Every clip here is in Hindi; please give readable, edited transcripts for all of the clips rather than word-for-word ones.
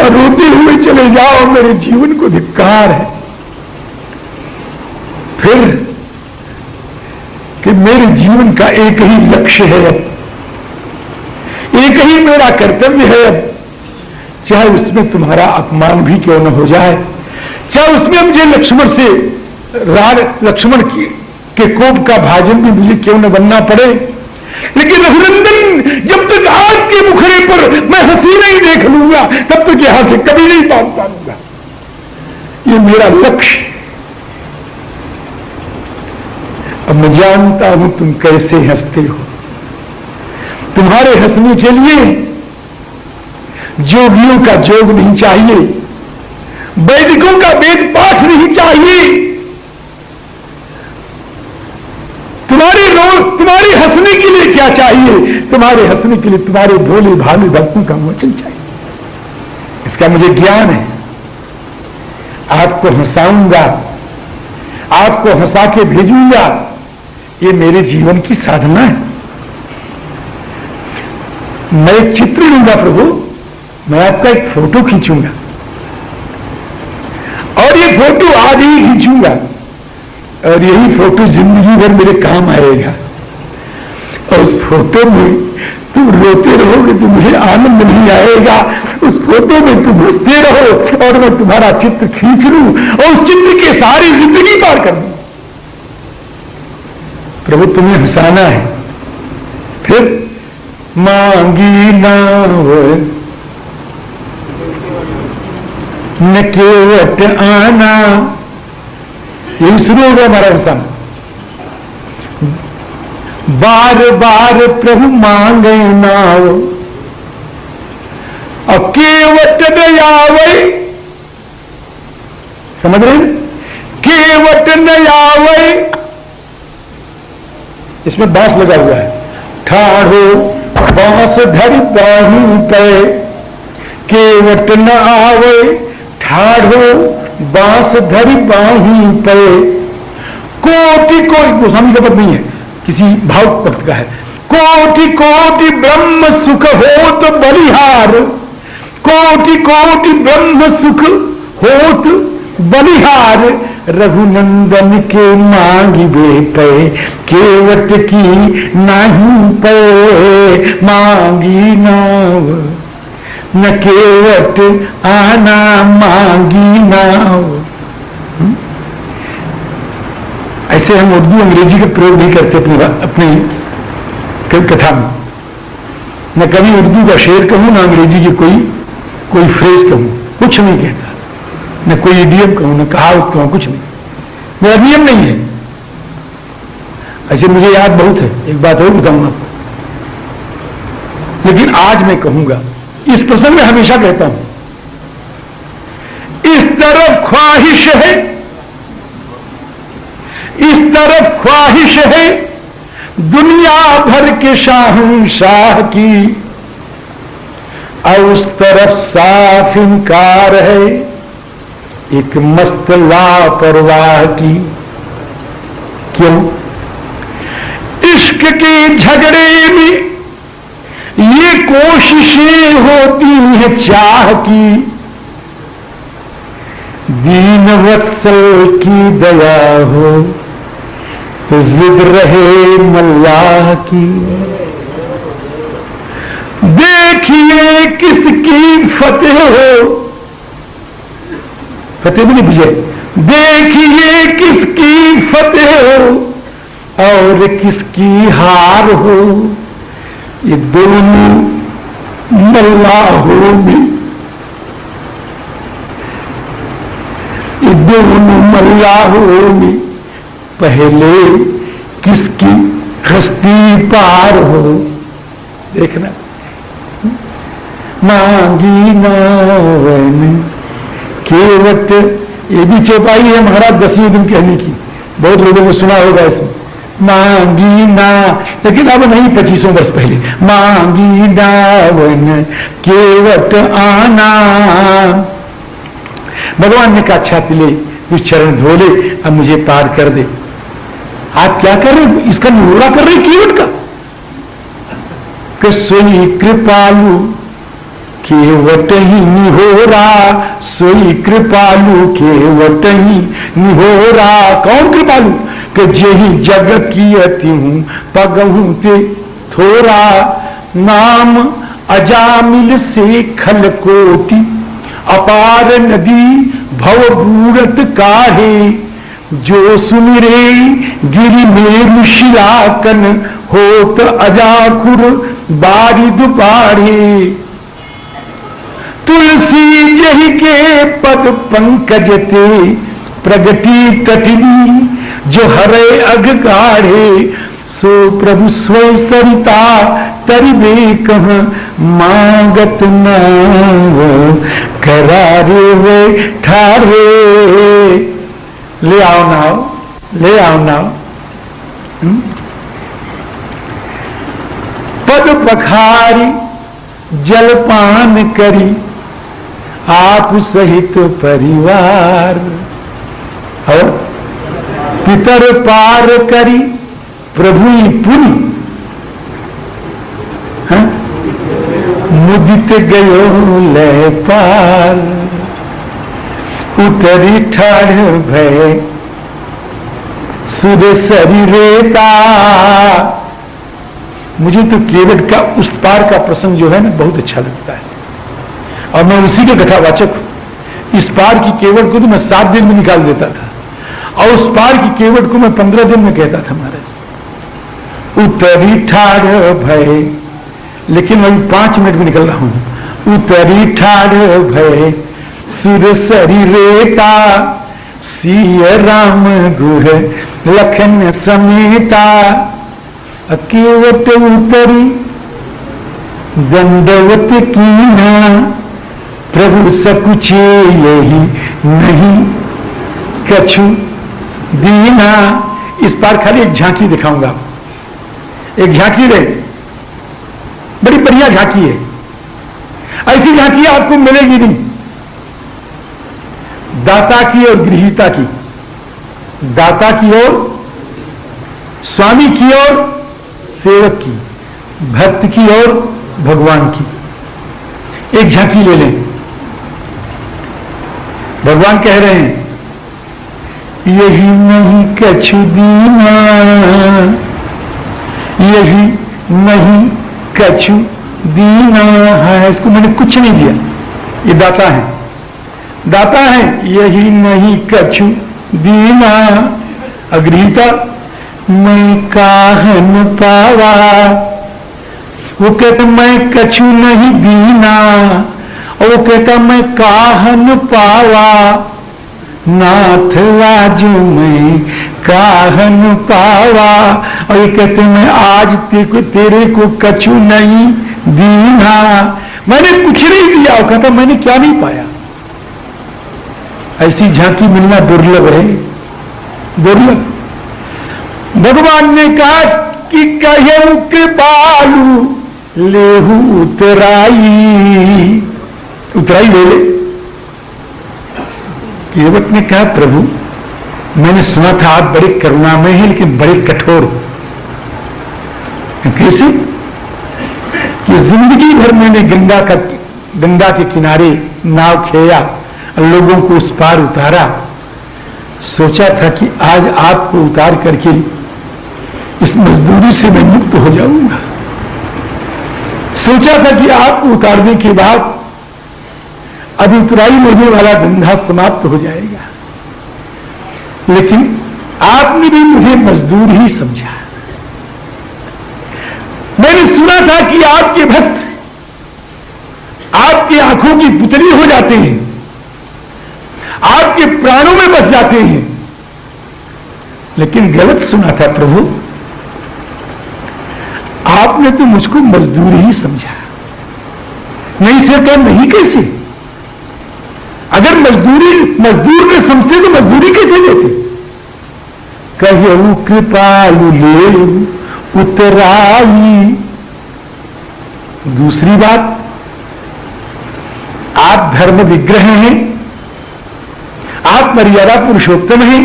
और रोते हुए चले जाओ, मेरे जीवन को धिक्कार है। फिर कि मेरे जीवन का एक ही लक्ष्य है, अब एक ही मेरा कर्तव्य है, अब चाहे उसमें तुम्हारा अपमान भी क्यों न हो जाए, चाहे उसमें मुझे लक्ष्मण के कोप का भाजन भी मुझे क्यों न बनना पड़े, लेकिन रघुनंदन जब तक आपके मुखड़े पर मैं हंसी नहीं देख लूंगा तब तक यहां से कभी नहीं पहुंच पाऊंगा। ये मेरा लक्ष्य। अब मैं जानता हूं तुम कैसे हंसते हो। तुम्हारे हंसने के लिए जोगियों का जोग नहीं चाहिए, वैदिकों का वेद पाठ नहीं चाहिए। तुम्हारे हंसने के लिए क्या चाहिए? तुम्हारे हंसने के लिए तुम्हारे भोले भाले भक्तों का वचन चाहिए। इसका मुझे ज्ञान है। आपको हंसाऊंगा, आपको हंसा के भेजूंगा, ये मेरे जीवन की साधना है। मैं एक चित्र लूंगा प्रभु, मैं आपका एक फोटो खींचूंगा और ये फोटो आज ही खींचूंगा और यही फोटो जिंदगी भर मेरे काम आएगा। और उस फोटो में तुम रोते रहोगे तो मुझे आनंद नहीं आएगा। उस फोटो में तुम हंसते रहो और मैं तुम्हारा चित्र खींच लूं और उस चित्र के सारी जिंदगी पार कर दूं। प्रभु तुम्हें हंसाना है। फिर मांगी नाव न केवट आना, यही शुरू होगा हमारा हंसाना। बार बार प्रभु मांगे नाव और केवट न आवे, समझ रहे हैं? केवट न आवे, इसमें बांस लगा हुआ है। ठाढ़ो बांस धरि बाही पे, केवट न आवे ठाढ़ो बांस धरि बाही पे। कोटि कोटि, गोस्वामी का पद नहीं है, किसी भाव भक्त का है। कोटि कोटि ब्रह्म सुख होत बलिहार, कोटि कोटि ब्रह्म सुख होत बलिहार। रघुनंदन के मांगिबे पे, केवट की नहीं पे। मांगी नाव न केवट आना, मांगी नाव। ऐसे हम उर्दू अंग्रेजी का प्रयोग नहीं करते अपनी कथा में। न कभी उर्दू का शेर कहूं, न अंग्रेजी की कोई फ्रेज कहूं, कुछ नहीं कहता। न कोई इडियम कहूं, न कहावत कहूं, कुछ नहीं। मेरा नियम नहीं है। ऐसे मुझे याद बहुत है, एक बात और बताऊंगा आपको, लेकिन आज मैं कहूंगा। इस प्रसंग में हमेशा कहता हूं, इस तरफ ख्वाहिश है, इस तरफ ख्वाहिश है दुनिया भर के शहंशाह की, और उस तरफ साफ इनकार है एक मस्त लापरवाह की। क्यों? इश्क के झगड़े में ये कोशिशें होती हैं चाह की, दीन वत्सल की दया हो तो जिद रहे मल्लाह की। देखिए किसकी फतेह हो, फतेह भी नहीं विजय, देखिए किसकी फतेह हो और किसकी हार हो। ये दोनों मल्लाहों में, ये दोनों मल्लाहों में पहले किसकी हस्ती पार हो। देखना, मांगी नावन केवट, ये भी चौपाई है महाराज 10वें दिन कहने की, बहुत लोगों ने सुना होगा इसमें। मांगी ना, लेकिन अब नहीं, 2500 वर्ष पहले। मांगी नावन केवट आना। भगवान ने कहा, अच्छा तिले तू चरण धो ले, अब मुझे पार कर दे। आप क्या कर रहे? इसका निरोड़ा कर रहे केवट का। कि सोई कृपालु केवट ही निहोरा सोई कृपालु, केवट ही निहोरा। कौन कृपालु? कि जेहि जग कियति हूं पगहूं ते थोरा। नाम अजामिल से खल कोटि, अपार नदी भव बूढ़त काहे। जो सुमिरे गिरि मेरु शिलाकन, होत अजाकुर बारिद पाढ़े। तुलसी जहि के पद पंकज ते, प्रगति तटिनी जो हरे अग गाढ़े। सो प्रभु स्वय सरिता तरिबे कह, मांगत नाव करारे वे ठारे। ले आओ नाव, ले आओ नाव। पद पखारी जलपान करी, आप सहित परिवार। और पितर पार करी प्रभु पुरी, मुदित गयो लय पार। उतरी ठाढ़ भय सुर सरी रेता। मुझे तो केवट का उस पार का प्रसंग जो है ना बहुत अच्छा लगता है, और मैं उसी के कथावाचक हूं। इस पार की केवट को तो मैं 7 दिन में निकाल देता था, और उस पार की केवट को मैं 15 दिन में कहता था महाराज। उतरी ठाढ़ भय, लेकिन मैं 5 मिनट में निकल रहा हूं। उतरी ठाढ़ भय सुर सरी रेता, सिय राम गुह लखन समेता। केवट उतरी दंडवत कीना, प्रभु सकुचे यही नहीं कछु दीना। इस पार खाली एक झांकी दिखाऊंगा, एक झांकी रहे, बड़ी बढ़िया झांकी है। ऐसी झांकी आपको मिलेगी नहीं, दाता की और गृहीता की, दाता की और स्वामी की और सेवक की, भक्त की और भगवान की। एक झांकी ले लें। भगवान कह रहे हैं, यही नहीं कछु दीना, यही नहीं कछु दीना है। इसको मैंने कुछ नहीं दिया, ये दाता है, दाता है। यही नहीं कछु दीना, अगृहीता मैं काहन पावा। वो कहता मैं कछु नहीं दीना, और वो कहता मैं काहन पावा। नाथ आज मैं काहन पावा, और ये कहते मैं आज तेरे को कछु नहीं दीना, मैंने कुछ नहीं दिया। वो कहता मैंने क्या नहीं पाया। ऐसी झांकी मिलना दुर्लभ है, दुर्लभ। भगवान ने कहा कि कहूं कृपालु लेहू उतराई, उतराई ले ले। केवट ने कहा प्रभु मैंने सुना था आप बड़े करुणामय हैं, लेकिन बड़े कठोर हो। कैसे? कि जिंदगी भर मैंने गंगा के किनारे नाव खेया, लोगों को उस पार उतारा। सोचा था कि आज आपको उतार करके इस मजदूरी से मैं मुक्त हो जाऊंगा। सोचा था कि आपको उतारने के बाद अब उतराई लेने वाला धंधा समाप्त हो जाएगा, लेकिन आपने भी मुझे मजदूर ही समझा। मैंने सुना था कि आपके भक्त आपकी आंखों की पुतली हो जाते हैं, आपके प्राणों में बस जाते हैं, लेकिन गलत सुना था प्रभु। आपने तो मुझको मजदूर ही समझा। नहीं से क्या नहीं कैसे? अगर मजदूर ने समझते तो मजदूरी कैसे देते? कहूं कृपालु ले उतराई। दूसरी बात, आप धर्म विग्रह हैं, आप मर्यादा पुरुषोत्तम हैं।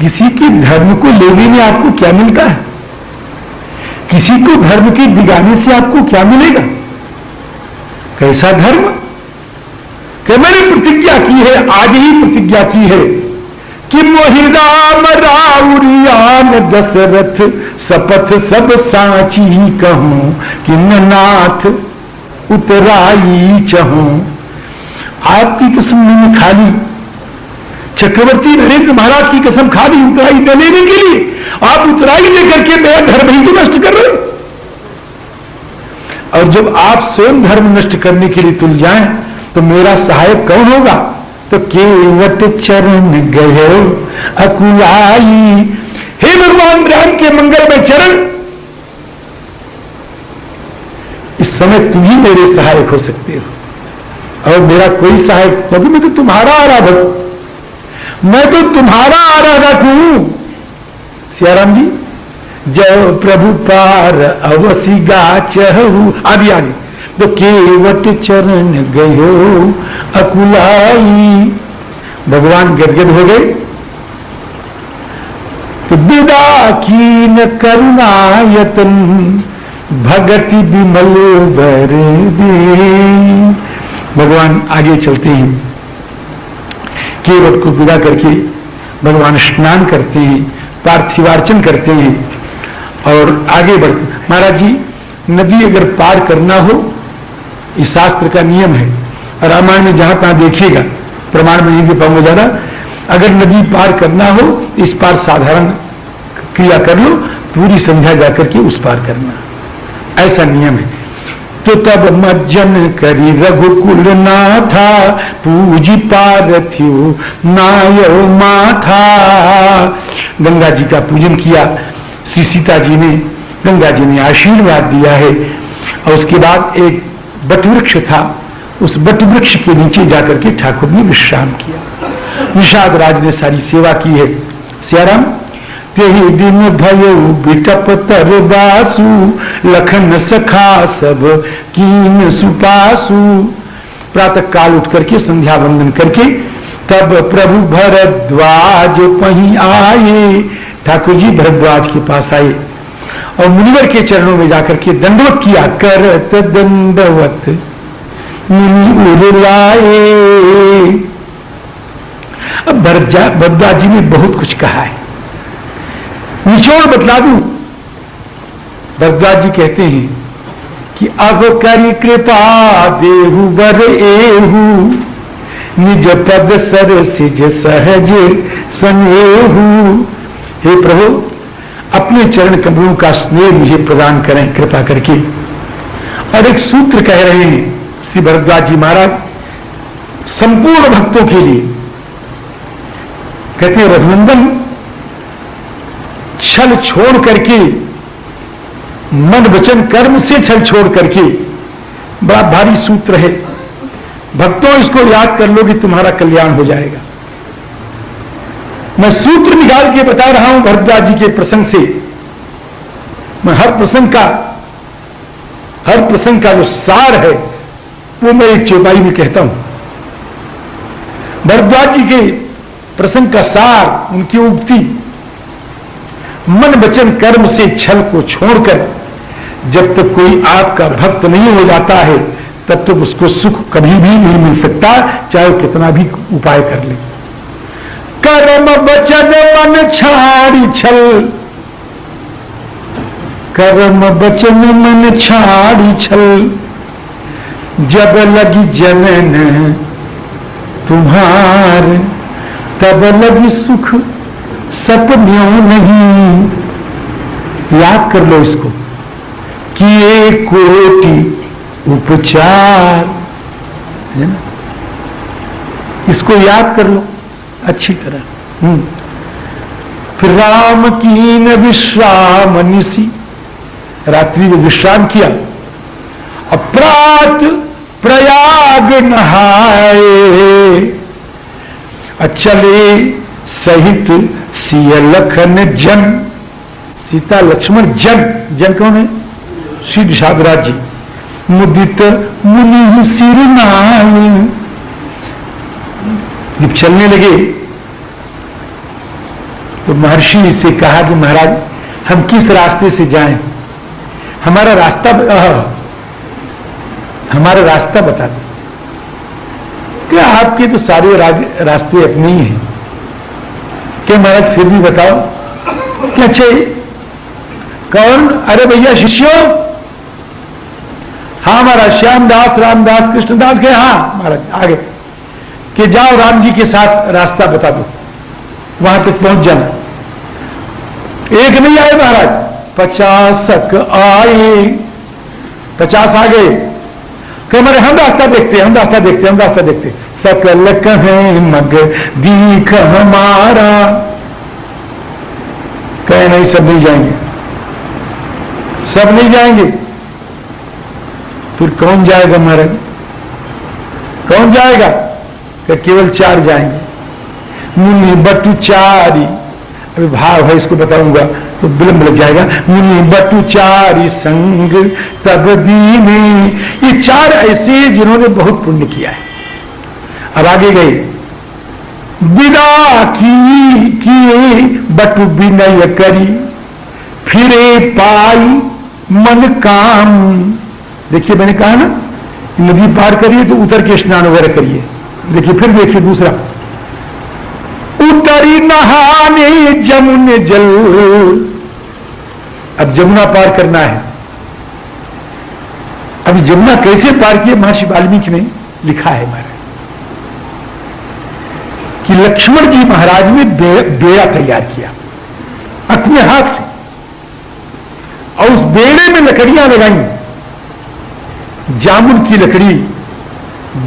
किसी के धर्म को लेने में आपको क्या मिलता है? किसी को धर्म के दिगाने से आपको क्या मिलेगा? कैसा धर्म कि मैंने प्रतिज्ञा की है, आज ही प्रतिज्ञा की है कि मोहि राम राउरियान दशरथ शपथ सब साची कहूं कि नाथ उतराई चहूं। आपकी कसम मैंने खा ली, चक्रवर्ती नरेंद्र महाराज की कसम खा ली उतराई न लेने के लिए। आप उतराई लेकर के मेरा धर्म ही तो नष्ट कर रहे। और जब आप स्वयं धर्म नष्ट करने के लिए तुल जाएं तो मेरा सहायक कौन होगा? तो केवट चरण गयो अकुलाई। हे भगवान राम के मंगल में चरण, इस समय तुम ही मेरे सहायक हो सकते हो और मेरा कोई सहायक, क्योंकि मैं तो तुम्हारा आराधक, मैं तो तुम्हारा आराधक हूं। सियाराम जी, जय प्रभु पार अवसी गाचहु आदि आदि। तो केवट चरण गयो अकुलाई, भगवान गदगद हो गए। तो विदा कीन करुणायतन भगति विमल बर दे। भगवान आगे चलते हैं, केवट को विदा करके भगवान स्नान करते हैं, पार्थिवार्चन करते हैं और आगे बढ़ते। महाराज जी, नदी अगर पार करना हो, इस शास्त्र का नियम है, रामायण में जहां तहां देखिएगा, प्रमाण में नहीं दे पाऊंगा ज्यादा, अगर नदी पार करना हो इस पार साधारण क्रिया कर लो, पूरी संध्या जाकर के उस पार करना, ऐसा नियम है। तो तब मज्जन करी रघुकुल नाथा पूजी पार्थिव नायो माथा। गंगा जी का पूजन किया श्री सीता जी ने, गंगा जी ने आशीर्वाद दिया है। और उसके बाद एक बट वृक्ष था, उस बट वृक्ष के नीचे जाकर के ठाकुर ने विश्राम किया। निषाद राज ने सारी सेवा की है। सियाराम, तेहि दिन भयो बिटप तर बासु लखन सखा सब कीन सुपासु। प्रातः काल उठ करके संध्या वंदन करके तब प्रभु भरद्वाज पही आए। ठाकुर जी भरद्वाज के पास आए और मुनिवर के चरणों में जाकर के दंडवत किया। करत दंडवत मुनि उरलाए। अब भरद्वाज जी ने बहुत कुछ कहा है, निचोड़ बतला दूं। भरद्वाज जी कहते हैं कि अब करी कृपा देहु बर एहु निज पद सर सिज सहज सनेहु। हे प्रभु, अपने चरण कमलों का स्नेह मुझे प्रदान करें कृपा करके। और एक सूत्र कह रहे हैं श्री भरद्वाज जी महाराज संपूर्ण भक्तों के लिए, कहते हैं रघुनंदन, छल छोड़ करके, मन वचन कर्म से छल छोड़ करके, बड़ा भारी सूत्र है भक्तों, इसको याद कर लो कि तुम्हारा कल्याण हो जाएगा। मैं सूत्र निकाल के बता रहा हूं भरद्वाज जी के प्रसंग से। मैं हर प्रसंग का जो सार है वो मैं एक चौपाई में कहता हूं। भरद्वाज जी के प्रसंग का सार, उनकी उक्ति, मन वचन कर्म से छल को छोड़कर जब तक कोई आपका भक्त नहीं हो जाता है तब तक उसको सुख कभी भी नहीं मिल सकता, चाहे वो कितना भी उपाय कर ले। कर्म वचन मन छाड़ी छल, कर्म वचन मन छाड़ी छल, जब लगी जनन तुम्हार तब लगी सुख सपनों नहीं। याद कर लो इसको, किए कोटि उपचार, है ना, इसको याद कर लो अच्छी तरह। फिर राम कीन विश्राम निसी, रात्रि में विश्राम किया। अपरात प्रयाग नहाए, चले सहित सिय लखन जन। सीता लक्ष्मण जन, जन कौन है? श्री निषाद राज जी। मुदित मुनि सिर नाय, जब चलने लगे तो महर्षि से कहा कि महाराज हम किस रास्ते से जाएं, हमारा रास्ता हमारा रास्ता बता दो। क्या आपके तो सारे रास्ते अपने ही हैं। क्या महाराज फिर भी बताओ क्या चाहिए? कौन? अरे भैया शिष्यों, हाँ महाराज, श्यामदास, रामदास, कृष्णदास के, हाँ महाराज आगे कि जाओ राम जी के साथ रास्ता बता दो, वहां तक पहुंच जाना। एक नहीं आए महाराज, 50 आए, 50 आ गए। कि हमारे हम रास्ता देखते, हम रास्ता देखते, हम रास्ता देखते। सकल कहें मग दीख हमारा, कहे नहीं सब नहीं जाएंगे, सब नहीं जाएंगे। फिर कौन जाएगा महाराज? कौन जाएगा? कि केवल 4 जाएंगे। मुनि बटुचारी, अभी भाव है इसको बताऊंगा तो विलंब लग जाएगा। मुनि बटुचारी संग तब दीने, ये 4 ऐसे जिन्होंने बहुत पुण्य किया है। अब आगे गए, विदा किए बटु विनय करी, फिरे पाई मन काम। देखिए मैंने कहा ना, नदी पार करिए तो उतर के स्नान वगैरह करिए। देखिए फिर देखिए दूसरा, उतरी नहाने जमुन जल। अब जमुना पार करना है। अभी जमुना कैसे पार किए महर्षि वाल्मीकि ने लिखा है महाराज कि लक्ष्मण जी महाराज ने बेड़ा तैयार किया अपने हाथ से, और उस बेड़े में लकड़ियां लगाई, जामुन की लकड़ी,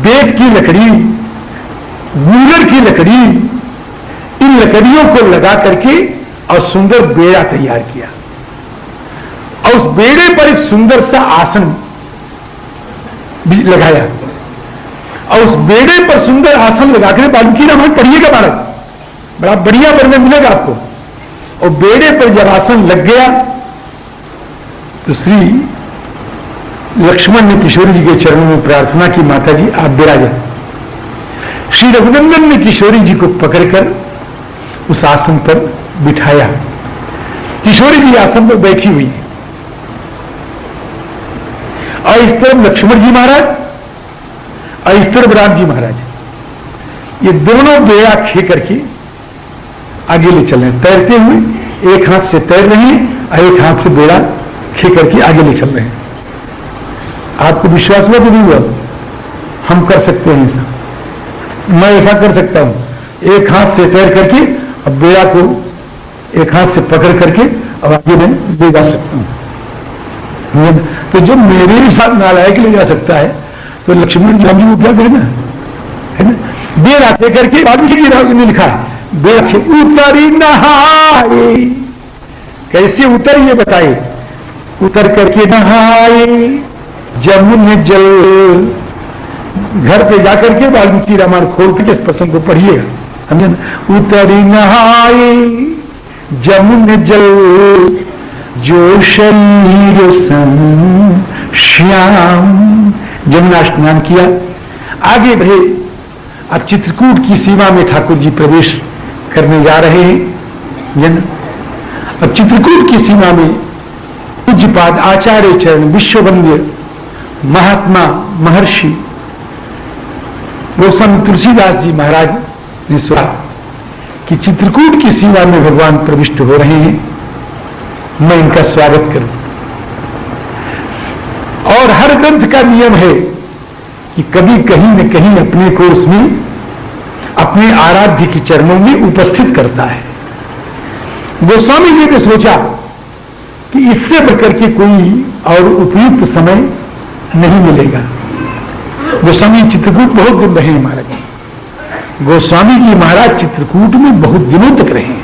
बेत की लकड़ी, गूलर की लकड़ी, इन लकड़ियों को लगा करके और सुंदर बेड़ा तैयार किया। और उस बेड़े पर एक सुंदर सा आसन भी लगाया, और उस बेड़े पर सुंदर आसन लगाकर वाल्मीकि रामायण पढ़िएगा महाराज, बड़ा बढ़िया वर्णन मिलेगा आपको। और बेड़े पर जब आसन लग गया तो श्री लक्ष्मण ने किशोरी जी के चरणों में प्रार्थना की, माता जी आप विराजा। श्री रघुनंदन ने किशोरी जी को पकड़कर उस आसन पर बिठाया। किशोरी जी आसन पर बैठी हुई है, और इस तरफ लक्ष्मण जी महाराज और इस तरफ राम जी महाराज। ये दोनों बेड़ा खे करके आगे ले चल रहे हैं, तैरते हुए, एक हाथ से तैर रहे हैं और एक हाथ से बेड़ा खे करके आगे ले चल रहे हैं। आपको विश्वास हुआ कि नहीं हुआ? हम कर सकते हैं ऐसा, मैं ऐसा कर सकता हूं। एक हाथ से तैर करके अब बेड़ा को एक हाथ से पकड़ करके अब आगे मैं ले जा सकता हूं। तो जो मेरे साथ नालायक ले जा सकता है तो लक्ष्मण जी को क्या करना है ना? बेड़ा खे करके वाल्मीकि ने लिखा है, बेड़ा खे उतरी नहाए। कैसे उतर ये बताइए? उतर करके नहाए जमुन जल। घर पे जाकर के वाल्मीकि रामायण खोल के इस प्रसंग को पढ़िएगा, समझे ना? उतरी नहाए जमुन जल, जो शरीर सन श्याम। जमुना स्नान किया, आगे बढ़े। अब चित्रकूट की सीमा में ठाकुर जी प्रवेश करने जा रहे हैं। अब चित्रकूट की सीमा में पूज्यपाद आचार्य चरण विश्ववंद्य महात्मा महर्षि गोस्वामी तुलसीदास जी महाराज ने सुना कि चित्रकूट की सीमा में भगवान प्रविष्ट हो रहे हैं, मैं इनका स्वागत करूं। और हर ग्रंथ का नियम है कि कभी कहीं न कहीं अपने को उसमें अपने आराध्य के चरणों में उपस्थित करता है। गोस्वामी जी ने सोचा कि इससे बढ़कर के कोई और उपयुक्त समय नहीं मिलेगा। गोस्वामी चित्रकूट बहुत दिन रहे महाराज। गोस्वामी जी महाराज चित्रकूट में बहुत दिनों तक रहे।